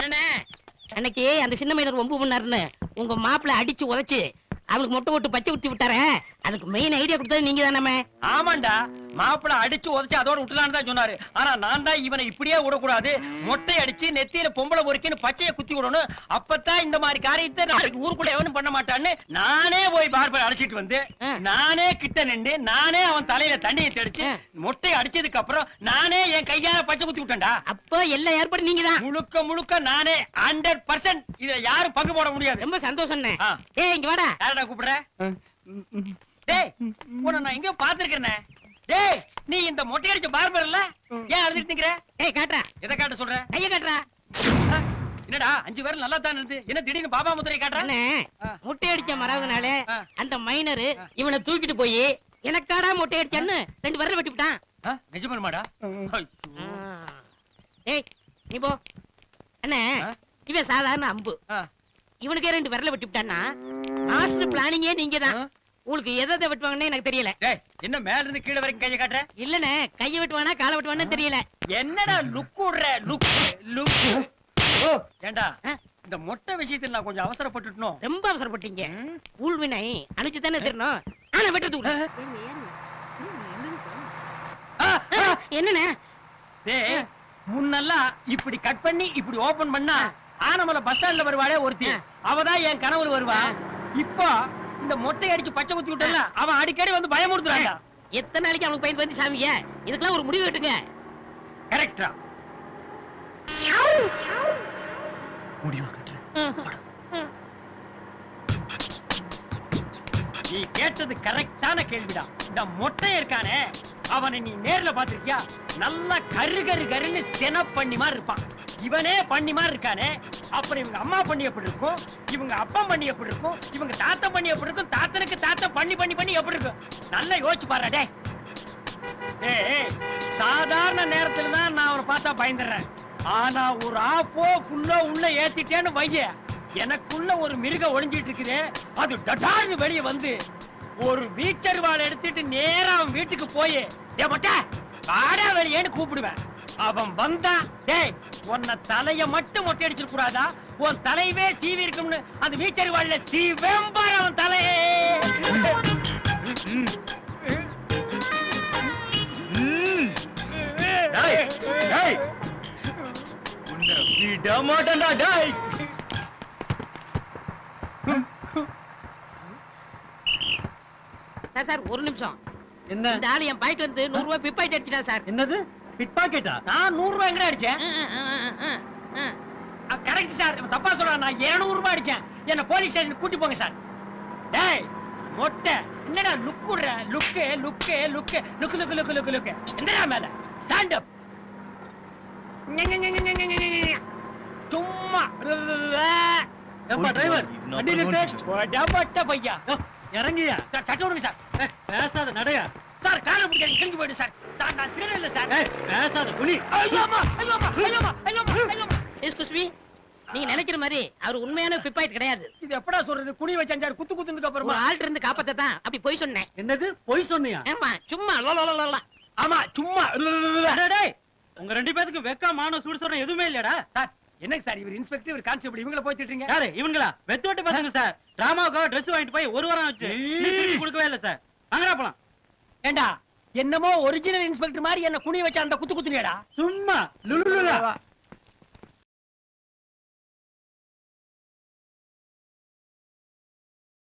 அண்ணனே அன்னைக்கு அந்த சின்ன மைனர் வம்பு பண்ணாருன்னு உங்க மாப்பிள்ள அடிச்சு உதைச்சு அவனுக்கு மொட்டை போட்டு பச்சை குத்தி விட்டாரே, அதுக்கு மெயின் ஐடியா கொடுத்தது நீங்க தானே? ஆமாண்டா, மாப்பிள்ள அடிச்சு உதச்சு அதோட விட்டுலான்னு தான் சொன்னாரு. ஆனா நான் தான் இவனை இப்படியே விடக்கூடாது, மொட்டை அடிச்சு நெத்தியில பொம்பளை பொறுக்கின்னு பச்சையை குத்தி விடணும். அப்பதான் இந்த மாதிரி காரியத்தை நாளைக்கு ஊருக்குள்ள எவனும் பண்ண மாட்டான்னு நானே போய் பார்பர் அடிச்சிட்டு வந்து நானே கிட்ட நின்று நானே அவன் தலையில தண்ணியை தெளிச்சு மொட்டை அடிச்சதுக்கு அப்புறம் நானே என் கையால பச்சை குத்தி விட்டேன்டா. அப்போ எல்லா ஏற்பாடு நீங்க தான்? முழுக்க முழுக்க நானே 100%. இத யாரும் பங்கு போட முடியாது. ரொம்ப சந்தோஷம். ஏய் இங்க வாடா. யாரடா கூப்பிடுற? டேய் உன்னை நான் எங்க பாத்துருக்கேனே. டேய் நீ இந்த மொட்டை அடிச்ச பார்பர் இல்ல? ஏன் அழுதுட்டு நிக்கிற? ஏய் காட்றா. எதை காட்ட சொல்ற? கைய காட்றா. என்னடா 5 பேர் நல்லா தான் இருந்து என்ன திடீர்னு பாபா முத்திரை காட்ற? அண்ணே மொட்டை அடிச்ச மறவதனால அந்த மைனர் இவனை தூக்கிட்டு போய் எனக்காடா மொட்டை அடிச்சான்னு 2 விரல வெட்டி விட்டான். நிஜமாடா? ஏய் நீ போ. அண்ணே இவன் சாதாரண அம்பு, இவனுக்கே 2 விரல வெட்டி விட்டான்னா மாஸ்டர் பிளானிங்கே நீங்க தான். உங்களுக்கு எதை வெட்டுவாங்கன்னு எனக்கு தெரியல. என்ன மேல இருந்து கீழே வரைக்கும் கைய காட்டுற? இல்லனே கைய வெட்டுவானா காலை வெட்டுவானு தெரியல. என்னடா லுக் விடுற? லுக் ஏண்டா இந்த மொட்டை விஷயத்துல நான் கொஞ்சம் அவசரப்பட்டுட்டோம். ரொம்ப அவசரப்பட்டீங்க. ஊழ்வினை அனுச்சு தானே தெரியணும். ஆனா வெட்டது என்னண்ணே? டேய் முன்னெல்லாம் இப்படி கட் பண்ணி இப்படி ஓபன் பண்ணா ஆனமலை பஸ் ஸ்டாண்ட்ல வருவாளே ஒருத்தி, அவதான் என் கனவுல வருவா. இப்போ இந்த மொட்டை அடிச்சு பச்சை குத்தி விட்டல அவன் அடிக்கடி வந்து பயமுறுத்துறாங்க. எத்தனை நாளைக்கு அவனுக்கு பயந்து வந்து சாமிங்க? இதுக்கெல்லாம் ஒரு முடிவு கட்டுங்க. கரெக்டா முடிவு கட்டுறேன். நீ கேட்டது கரெக்டான கேள்விடா. இந்த மொட்டை இருக்கானே அவனை நீ நேர்ல பாத்திருக்கியா? நல்லா கரு கரு கருன்னு சென பண்ணி மாதிரி இருப்பான். இவனே பண்ணி மாதிரி இருக்கானே, அப்புறம் இவங்க அம்மா பண்ணி எப்படி இருக்கும், இவங்க அப்பா பண்ணி எப்படி இருக்கும், இவங்க தாத்தா பண்ணி எப்படி இருக்கும், தாத்தனுக்கு தாத்தா பண்ணி பண்ணி பண்ணி எப்படி இருக்கும்? நல்லா யோசிச்சு பாரு. டேய் சாதாரண நேரத்துல தான் நான் அவனை பார்த்தா பயந்துடுறேன். ஆனா ஒரு ஆப்போ புல்லோ உள்ள ஏத்திட்டேன்னு வைய, எனக்குள்ள ஒரு மிருகம் ஒளிஞ்சிட்டு இருக்குது. அது டடார்னு வெளியே வந்து ஒரு வீச்சருவாள் எடுத்துட்டு நேரா அவன் வீட்டுக்கு போய் காடா வெளியேன்னு கூப்பிடுவேன். அவன் வந்தா டேய் உன்னை தலைய மட்டும் மொட்டை அடிச்சிட கூடாதா, உன் தலையவே சீவி இருக்கும்னு அந்த வீச்சருவாள்ல சீவம்பார் அவன் தலையே. விட மாட்டேன்டா டேய். சார் ஒரு நிமிஷம். என்ன? இந்த ஆளு என் பைக்ல இருந்து 100 ரூபாய் பிட் பாக்கெட் அடிச்சிட்டா சார். என்னது பிட் பாக்கெட்டா? நான் 100 ரூபாய் எங்கடா அடிச்சேன்? கரெக்ட் சார், தப்பா சொல்றேன். நான் 200 ரூபாய் அடிச்சேன். என்ன போலீஸ் ஸ்டேஷன் கூட்டி போங்க சார். டேய் மொட்டை என்னடா லுக் குடுற? Look look look look look look look look என்னடா மேல ஸ்டாண்ட் அப். சும்மா எப்பா டிரைவர் வண்டி நிறுத்து. போடப்பட்ட பையா இறங்கியா சார். சட்ட விடுங்க சார். பேசாத நடையா சார். காரை பிடிக்காது கிளம்பி போயிடு சார். நான் திருட இல்ல சார். பேசாத புலி. ஐயோமா ஐயோமா ஐயோமா ஐயோமா ஐயோமா. எக்ஸ்கியூஸ் மீ, நீங்க நினைக்கிற மாதிரி அவர் உண்மையான பிட் பாக்கெட் கிடையாது. இது எப்படா சொல்றது? குனி வச்சு 5 குத்து குத்துனதுக்கு அப்புறமா ஆல்ட் இருந்து காப்பாத்த தான் அப்படி போய் சொன்னேன். என்னது போய் சொன்னியா? ஆமா சும்மா லோலோலோல. ஆமா சும்மா. டேய் உங்க 2 பேருக்கு வெக்க மான சூடு சொல்ற எதுவுமே இல்லடா சார். என்னங்க சார் இவர் இன்ஸ்பெக்டர் இவர் கான்ஸ்டபிள் இவங்கள போய் திட்டுறீங்க? யாரு இவங்களா? வெத்தோட்டு பசங்க சார். டிராமாவுக்கு Dress வாங்கிட்டு போய் 1 வாரம் ஆச்சு, கொடுக்கவே இல்ல சார். வாங்கடா போலாம். ஏண்டா என்னமோ ஒரிஜினல் இன்ஸ்பெக்டர் மாதிரி என்ன குனி வச்சு அந்த குத்து குத்துனியாடா? சும்மா லுலுலுலா.